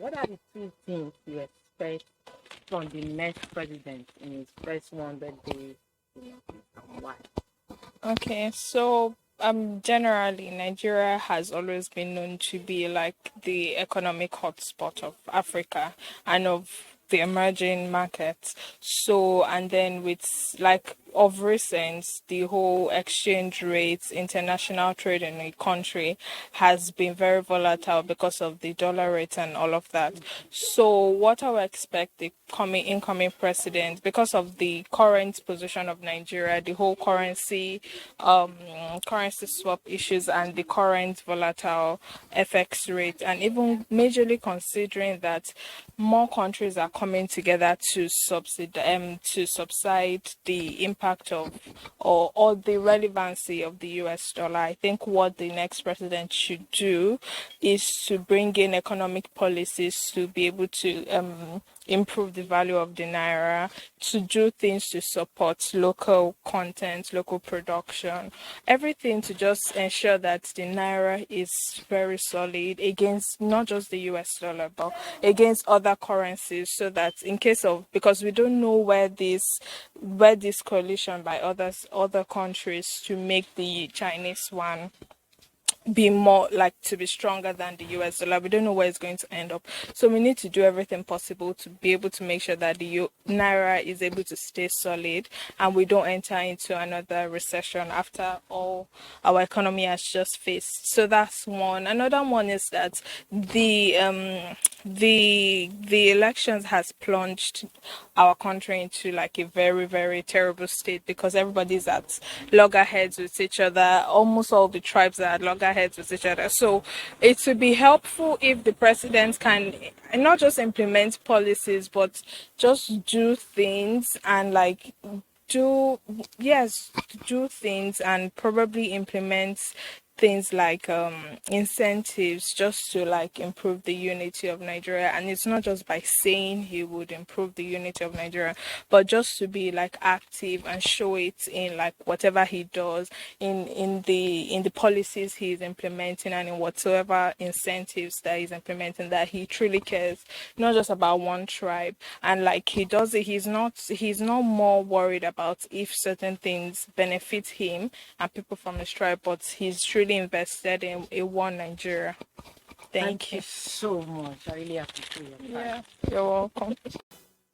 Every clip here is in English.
What are the two things you expect from the next president in his first 100 days in office and why? Okay, so generally Nigeria has always been known to be like the economic hotspot of Africa and of the emerging markets. So and then with like of recent the whole exchange rates, international trade in the country has been very volatile because of the dollar rate and all of that. So what I would expect the coming incoming president, because of the current position of Nigeria, the whole um, currency swap issues and the current volatile FX rate, and even majorly considering that more countries are coming together to subside the impact of or the relevancy of the US dollar. I think what the next president should do is to bring in economic policies to be able to improve the value of the naira, to do things to support local content, local production, everything to just ensure that the naira is very solid against not just the US dollar but against other currencies, so that in case of, because we don't know where this coalition by other countries to make the Chinese one be more like to be stronger than the US dollar. We don't know where it's going to end up. So we need to do everything possible to be able to make sure that the Naira is able to stay solid and we don't enter into another recession after all our economy has just faced. So that's one. Another one is that the elections has plunged our country into like a very, very terrible state because everybody's at loggerheads with each other. Almost all the tribes are at loggerheads with each other. So it would be helpful if the president can not just implement policies but just do things and like do yes do things and probably implement things like incentives just to like improve the unity of Nigeria. And it's not just by saying he would improve the unity of Nigeria, but just to be like active and show it in like whatever he does, in the policies he's implementing and in whatsoever incentives that he's implementing, that he truly cares not just about one tribe. And like he does it, he's not more worried about if certain things benefit him and people from his tribe, but he's truly invested in one Nigeria. Thank Thank you you. so much. I really appreciate your time. Yeah, you're welcome.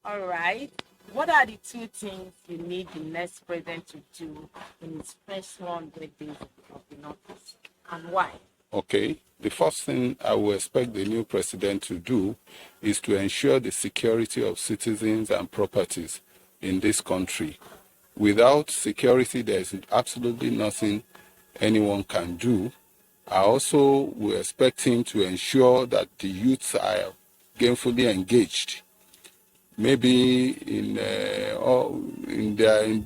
All right. What are the two things you need the next president to do in his first 100 days of in office and why? Okay, the first thing I will expect the new president to do is to ensure the security of citizens and properties in this country. Without security, there is absolutely nothing anyone can do. I also will expect him to ensure that the youths are gainfully engaged, maybe in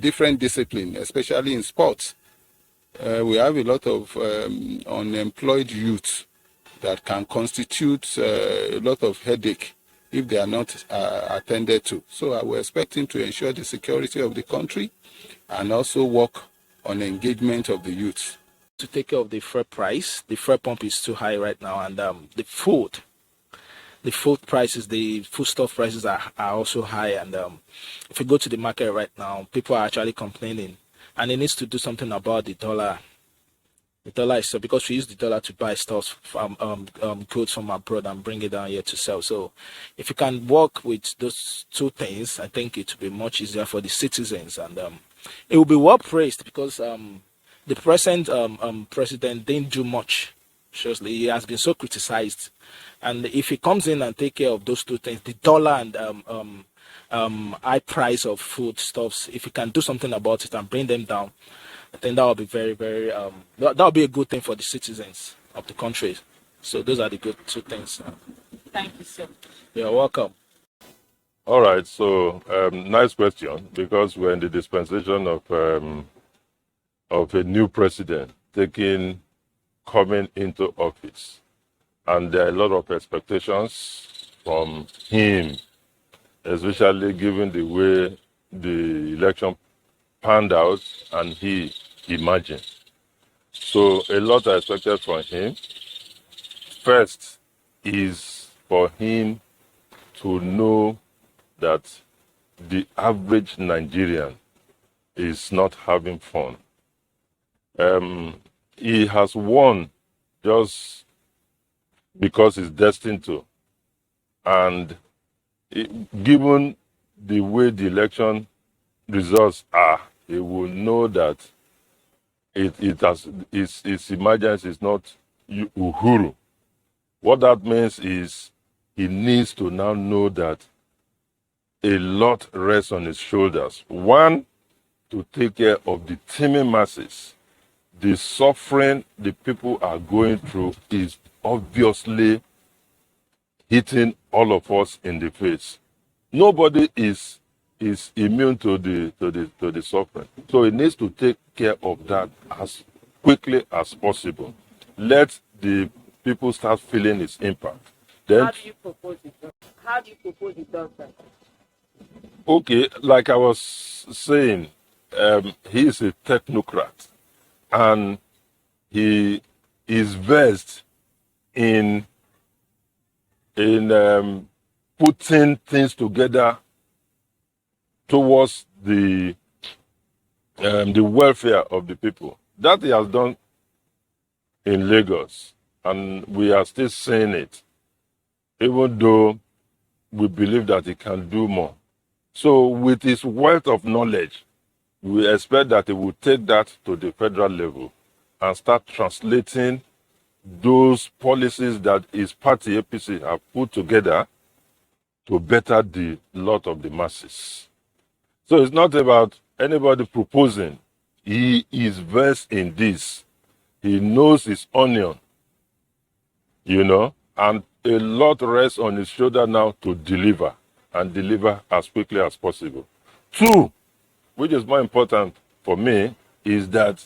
different disciplines, especially in sports. We have a lot of unemployed youth that can constitute a lot of headache if they are not attended to. So I will expect him to ensure the security of the country and also work on engagement of the youth. To take care of the fuel price, the fuel pump is too high right now, and the food prices, the foodstuff prices are also high. And if you go to the market right now, people are actually complaining, and it needs to do something about the dollar. The dollar is so, because we use the dollar to buy stuff from goods from abroad and bring it down here to sell. So if you can work with those two things, I think it will be much easier for the citizens, and it will be well praised because the present president didn't do much. Seriously, he has been so criticized, and if he comes in and take care of those two things, the dollar and high price of food stuffs, if he can do something about it and bring them down, I think that would be very, very that would be a good thing for the citizens of the country. So those are the good two things. Thank you, sir. You're welcome. All right, so nice question, because we're in the dispensation of a new president coming into office, and there are a lot of expectations from him, especially given the way the election panned out and he emerging. So a lot are expected from him. First is for him to know that the average Nigerian is not having fun. He has won just because he's destined to. And given the way the election results are, he will know that its emergence is not Uhuru. What that means is he needs to now know that a lot rests on his shoulders. One, to take care of the teeming masses. The suffering the people are going through is obviously hitting all of us in the face. Nobody is immune to the suffering. So he needs to take care of that as quickly as possible. Let the people start feeling its impact. Then, How do you propose it does that? okay, like I was saying, he is a technocrat, and he is versed in putting things together towards the welfare of the people. That he has done in Lagos, and we are still seeing it, even though we believe that he can do more. So with his wealth of knowledge, we expect that he will take that to the federal level and start translating those policies that his party, APC, have put together to better the lot of the masses. So it's not about anybody proposing. He is versed in this. He knows his onion, and a lot rests on his shoulder now to deliver, and deliver as quickly as possible. Two, which is more important for me, is that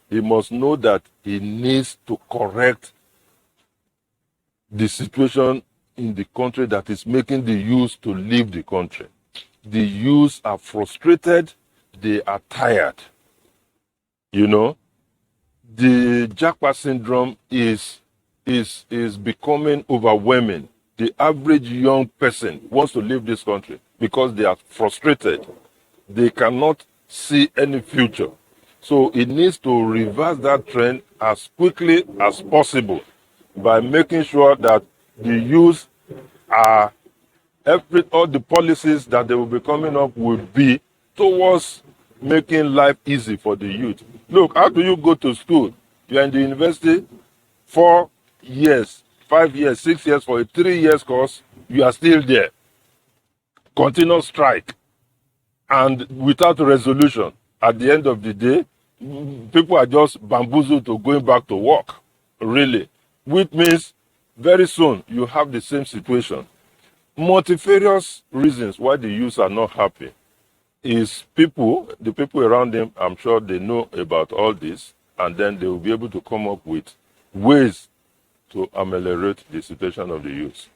he must know that he needs to correct the situation in the country that is making the youth to leave the country. The youth are frustrated, they are tired. The Japa syndrome is becoming overwhelming. The average young person wants to leave this country because they are frustrated. They cannot see any future. So it needs to reverse that trend as quickly as possible by making sure that the youth are, all the policies that they will be coming up will be towards making life easy for the youth. Look, how do you go to school? You're in the university 4 years, 5 years, 6 years for a 3 years course, you are still there. Continuous strike. And without a resolution, at the end of the day, people are just bamboozled to going back to work, really. Which means very soon you have the same situation. Multifarious reasons why the youth are not happy is the people around them, I'm sure they know about all this, and then they will be able to come up with ways to ameliorate the situation of the youth.